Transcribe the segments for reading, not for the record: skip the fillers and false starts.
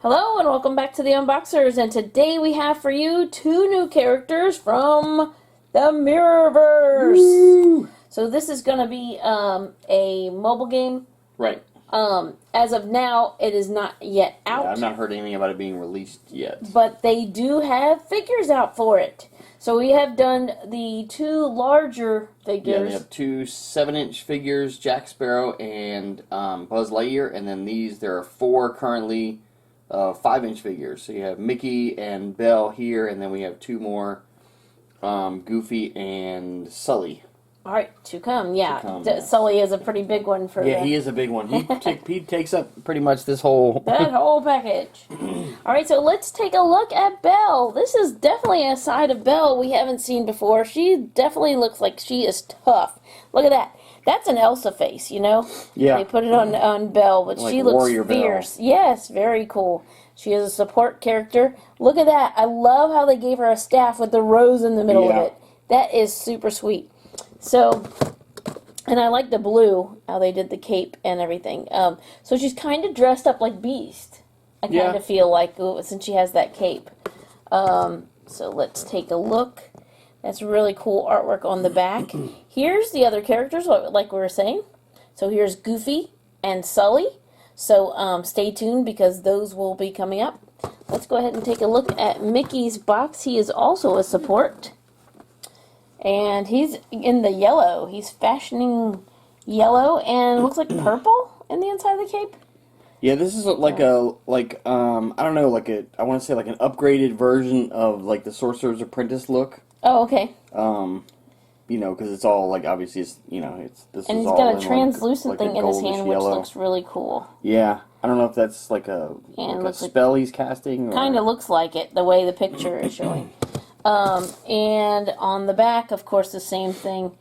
Hello and welcome back to the Unboxers, and today we have for you two new characters from the Mirrorverse. Woo! So this is going to be a mobile game. Right. As of now, it is not yet out. Yeah, I've not heard anything about it being released yet. But they do have figures out for it. So we have done the two larger figures. Yeah, they have two 7-inch figures, Jack Sparrow and Buzz Lightyear, and then there are four currently 5-inch figures. So you have Mickey and Belle here, and then we have two more, Goofy and Sully. All right, to come, yeah. Yes. Sully is a pretty big one for Yeah, he is a big one. He takes up pretty much this whole... that whole package. All right, so let's take a look at Belle. This is definitely a side of Belle we haven't seen before. She definitely looks like she is tough. Look at that. That's an Elsa face, you know? Yeah. They put it on Belle, but Like she looks Warrior fierce. Belle. Yes, very cool. She is a support character. Look at that. I love how they gave her a staff with the rose in the middle of it. That is super sweet. So, and I like the blue, how they did the cape and everything. So she's kind of dressed up like Beast. I kind of feel like, since she has that cape. So let's take a look. That's really cool artwork on the back. Here's the other characters, like we were saying. So here's Goofy and Sully. So stay tuned because those will be coming up. Let's go ahead and take a look at Mickey's box. He is also a support. And he's in the yellow. He's fashioning yellow and looks like purple in the inside of the cape. Yeah, this is like I don't know, I want to say like an upgraded version of like the Sorcerer's Apprentice look. Oh, okay. You know, because it's all like obviously this And is he's all got a in, translucent like thing a in his goldish hand, which yellow. looks really cool. Yeah, I don't know if that's like a spell he's casting. Or... Kind of looks like it, the way the picture is showing. And on the back, of course, the same thing.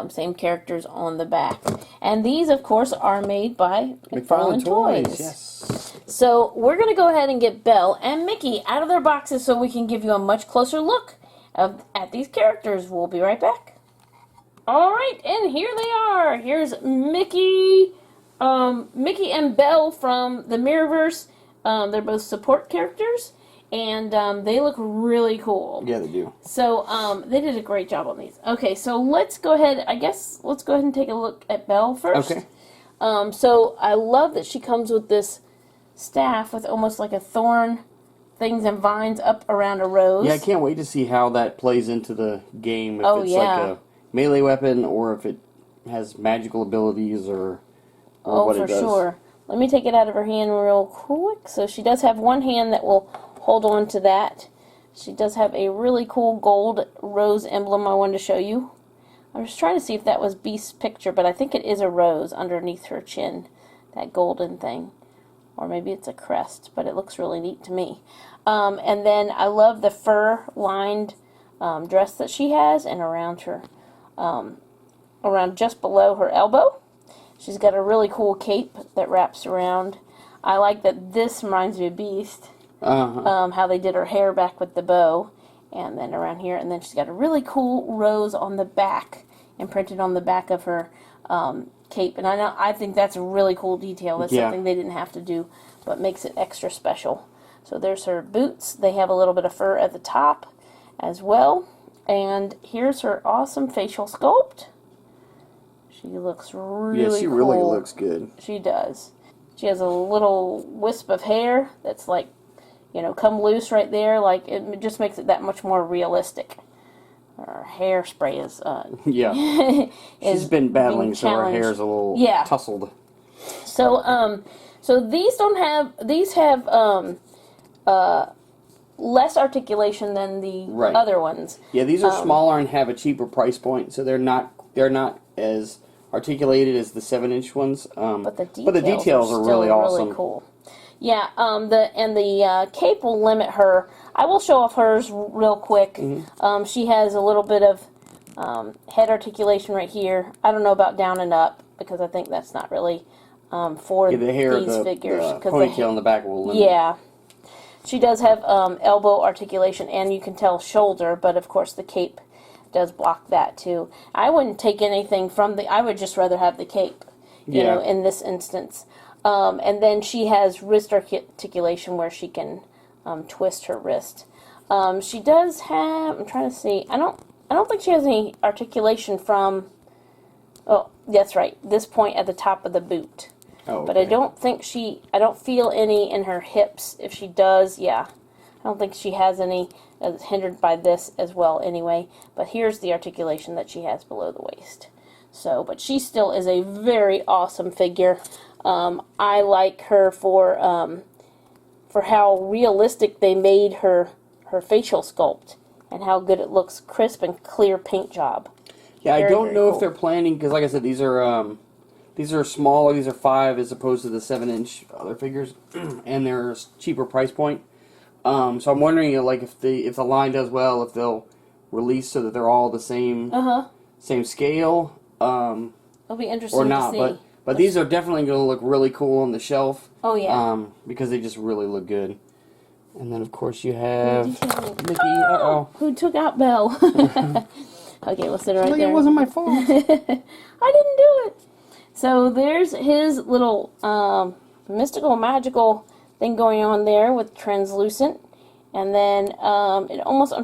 Same characters on the back. And these, of course, are made by Mcfarlane Toys. Yes. So we're going to go ahead and get Belle and Mickey out of their boxes so we can give you a much closer look at these characters. We'll be right back. All right, and here they are. Here's Mickey and Belle from the Mirrorverse. They're both support characters. And they look really cool. Yeah, they do. So they did a great job on these. Okay, so let's go ahead and take a look at Belle first. Okay. So I love that she comes with this staff with almost like a thorn things and vines up around a rose. Yeah, I can't wait to see how that plays into the game. If it's like a melee weapon or if it has magical abilities or what it does. Oh, for sure. Let me take it out of her hand real quick. So she does have one hand that will hold on to that. She does have a really cool gold rose emblem I wanted to show you. I was trying to see if that was Beast's picture, but I think it is a rose underneath her chin. That golden thing. Or maybe it's a crest, but it looks really neat to me. And then I love the fur-lined dress that she has, and around her, around just below her elbow. She's got a really cool cape that wraps around. I like that this reminds me of Beast. How they did her hair back with the bow. And then around here. And then she's got a really cool rose on the back. Imprinted on the back of her cape. And I think that's a really cool detail. That's something they didn't have to do. But makes it extra special. So there's her boots. They have a little bit of fur at the top as well. And here's her awesome facial sculpt. She looks really cool. Yeah, she really looks good. She does. She has a little wisp of hair that's like, you know, come loose right there. Like, it just makes it that much more realistic. Her hairspray is, she's been battling, so her hair's a little tousled. So, so these have less articulation than the other ones. Yeah, these are smaller and have a cheaper price point, so they're not as articulated as the 7-inch ones. But the details are really awesome. Really cool. Yeah, the cape will limit her. I will show off hers real quick. She has a little bit of head articulation right here. I don't know about down and up because I think that's not really for the hair, these figures. The ponytail on the back will limit. Yeah. She does have elbow articulation and you can tell shoulder, but of course the cape does block that too. I wouldn't take anything from I would just rather have the cape, you know, in this instance. And then she has wrist articulation where she can twist her wrist. She does have, I'm trying to see, I don't think she has any articulation from, oh, that's right, this point at the top of the boot. Oh, okay. But I don't feel any in her hips. If she does, yeah. I don't think she has any hindered by this as well anyway. But here's the articulation that she has below the waist. So, but she still is a very awesome figure. I like her for how realistic they made her facial sculpt and how good it looks, crisp and clear paint job. Yeah, very, I don't know cool. if they're planning, because like I said, these are smaller, these are 5 as opposed to the 7-inch other figures, and they're a cheaper price point. So I'm wondering, like, if the line does well, if they'll release so that they're all the same scale, It'll be interesting or not. to see. But these are definitely going to look really cool on the shelf. Oh yeah. Because they just really look good. And then of course you have Mickey. Oh, who took out Belle? Okay, we'll sit right there. It wasn't my fault. I didn't do it. So there's his little mystical, magical thing going on there with translucent. And then I'm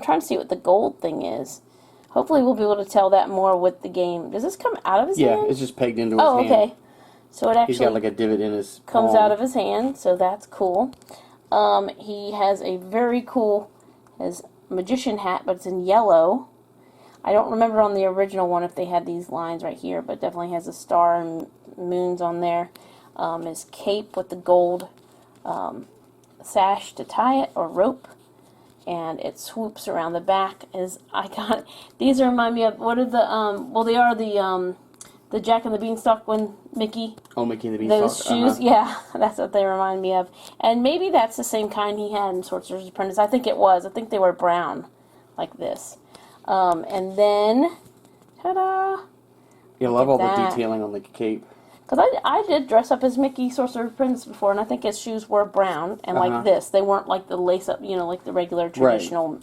trying to see what the gold thing is. Hopefully we'll be able to tell that more with the game. Does this come out of his hand? Yeah, it's just pegged into his hand. Oh, okay. So it actually He's got like a divot in his comes palm. out of his hand, so that's cool. He has a very cool his magician hat, but it's in yellow. I don't remember on the original one if they had these lines right here, but definitely has a star and moons on there. His cape with the gold sash to tie it, or rope, and it swoops around the back. Is iconic. These remind me of, what are the well, they are the Jack and the Beanstalk when Mickey. Oh, Mickey and the Beanstalk. Those shoes, yeah, that's what they remind me of. And maybe that's the same kind he had in Sorcerer's Apprentice. I think it was. I think they were brown, like this. And then, ta-da! You love all the detailing on the cape. Because I did dress up as Mickey Sorcerer's Apprentice before, and I think his shoes were brown and like this. They weren't like the lace-up, like the regular traditional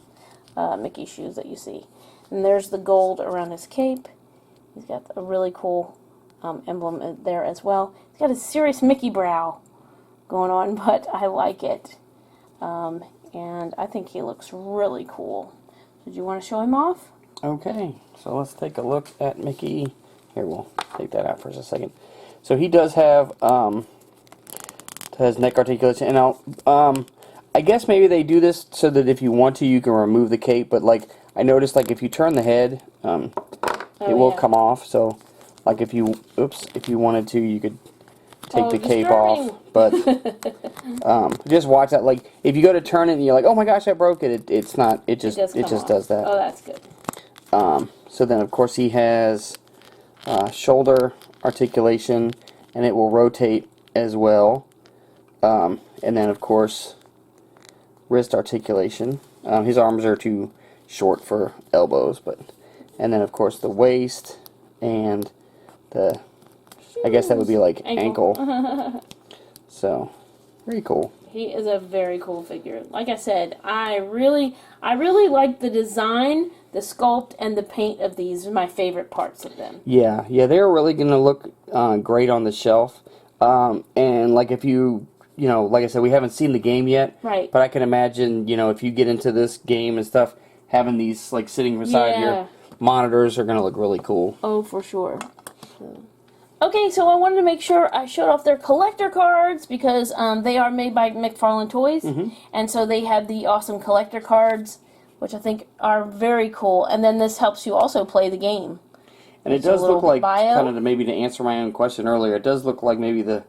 Mickey shoes that you see. And there's the gold around his cape. He's got a really cool emblem there as well. He's got a serious Mickey brow going on, but I like it. And I think he looks really cool. Did you want to show him off? Okay, so let's take a look at Mickey. Here, we'll take that out for just a second. So he does have has neck articulation, and I guess maybe they do this so that if you want to, you can remove the cape. But like I noticed, like if you turn the head, it will come off. So like if you wanted to, you could take the cape off. But just watch that. Like if you go to turn it and you're like, oh my gosh, I broke it. It just does that. Oh, that's good. So then of course he has shoulder articulation, and it will rotate as well. And then of course wrist articulation. His arms are too short for elbows, and then of course the waist and the, I guess that would be like ankle. So very cool. He is a very cool figure. Like I said, I really like the design, the sculpt, and the paint of these are my favorite parts of them. Yeah, they're really going to look great on the shelf. And like if you like I said, we haven't seen the game yet. Right. But I can imagine, if you get into this game and stuff, having these like sitting beside your monitors are going to look really cool. Oh, for sure. Okay, so I wanted to make sure I showed off their collector cards because they are made by Mcfarlane Toys, and so they have the awesome collector cards, which I think are very cool. And then this helps you also play the game. And it does look like, kind of maybe to answer my own question earlier, it does look like maybe the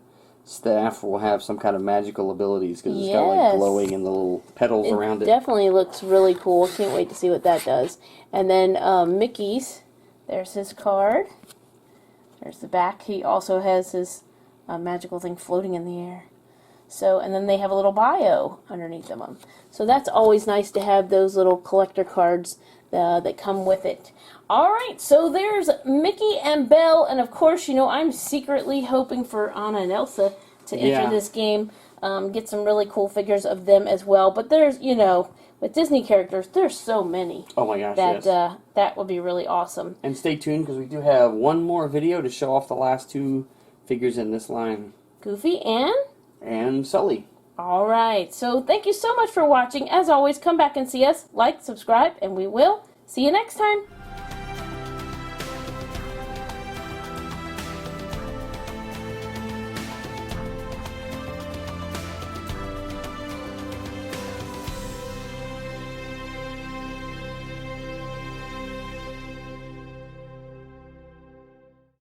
staff will have some kind of magical abilities because it's got like glowing and the little petals around it. It definitely looks really cool. Can't wait to see what that does. And then Mickey's, there's his card. There's the back. He also has his magical thing floating in the air. So, and then they have a little bio underneath them. So that's always nice to have those little collector cards that come with it. Alright, so there's Mickey and Belle, and of course, I'm secretly hoping for Anna and Elsa to enter this game, get some really cool figures of them as well. But there's, with Disney characters, there's so many. Oh my gosh, yes. That would be really awesome. And stay tuned because we do have one more video to show off the last 2 figures in this line. Goofy, and Sully. Alright, so thank you so much for watching. As always, come back and see us, like, subscribe, and we will see you next time.